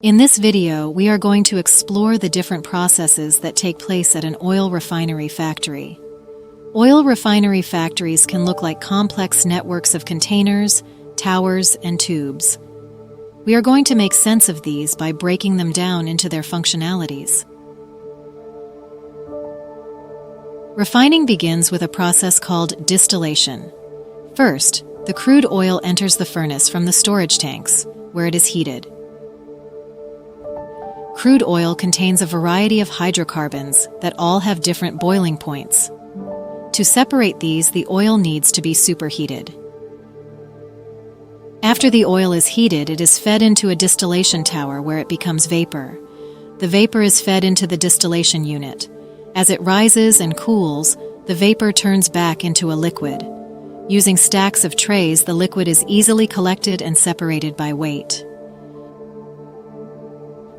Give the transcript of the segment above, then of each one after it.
In this video, we are going to explore the different processes that take place at an oil refinery factory. Oil refinery factories can look like complex networks of containers, towers, and tubes. We are going to make sense of these by breaking them down into their functionalities. Refining begins with a process called distillation. First, the crude oil enters the furnace from the storage tanks, where it is heated. Crude oil contains a variety of hydrocarbons that all have different boiling points. To separate these, the oil needs to be superheated. After the oil is heated, it is fed into a distillation tower where it becomes vapor. The vapor is fed into the distillation unit. As it rises and cools, the vapor turns back into a liquid. Using stacks of trays, the liquid is easily collected and separated by weight.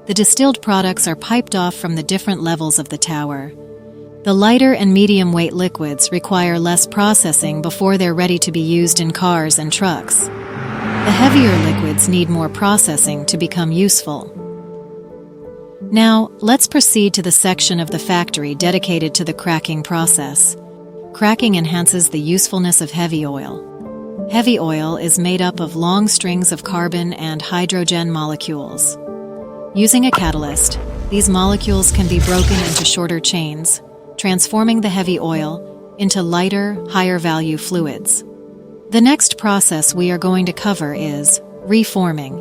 The distilled products are piped off from the different levels of the tower. The lighter and medium weight liquids require less processing before they're ready to be used in cars and trucks. The heavier liquids need more processing to become useful. Now, let's proceed to the section of the factory dedicated to the cracking process. Cracking enhances the usefulness of heavy oil. Heavy oil is made up of long strings of carbon and hydrogen molecules. Using a catalyst, these molecules can be broken into shorter chains, transforming the heavy oil into lighter, higher-value fluids. The next process we are going to cover is reforming.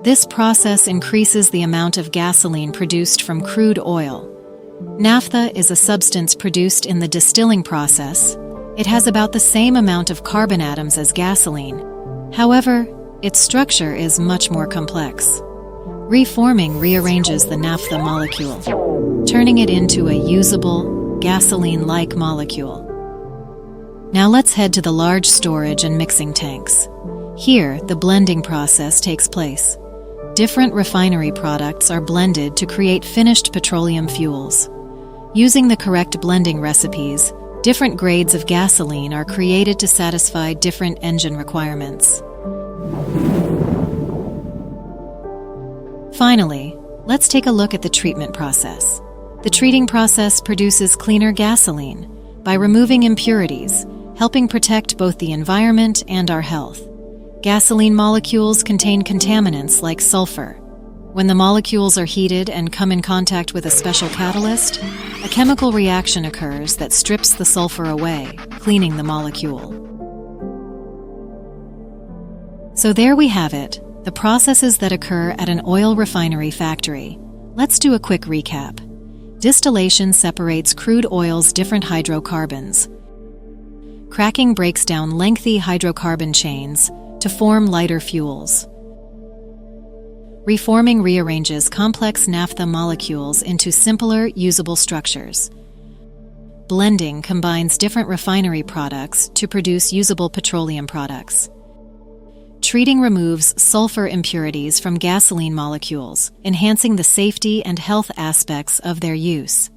This process increases the amount of gasoline produced from crude oil. Naphtha is a substance produced in the distilling process. It has about the same amount of carbon atoms as gasoline. However, its structure is much more complex. Reforming rearranges the naphtha molecule, turning it into a usable, gasoline-like molecule. Now let's head to the large storage and mixing tanks. Here, the blending process takes place. Different refinery products are blended to create finished petroleum fuels. Using the correct blending recipes, different grades of gasoline are created to satisfy different engine requirements. Finally, let's take a look at the treatment process. The treating process produces cleaner gasoline by removing impurities, helping protect both the environment and our health. Gasoline molecules contain contaminants like sulfur. When the molecules are heated and come in contact with a special catalyst, a chemical reaction occurs that strips the sulfur away, cleaning the molecule. So there we have it. The processes that occur at an oil refinery factory. Let's do a quick recap. Distillation separates crude oil's different hydrocarbons. Cracking breaks down lengthy hydrocarbon chains to form lighter fuels. Reforming rearranges complex naphtha molecules into simpler, usable structures. Blending combines different refinery products to produce usable petroleum products. Treating removes sulfur impurities from gasoline molecules, enhancing the safety and health aspects of their use.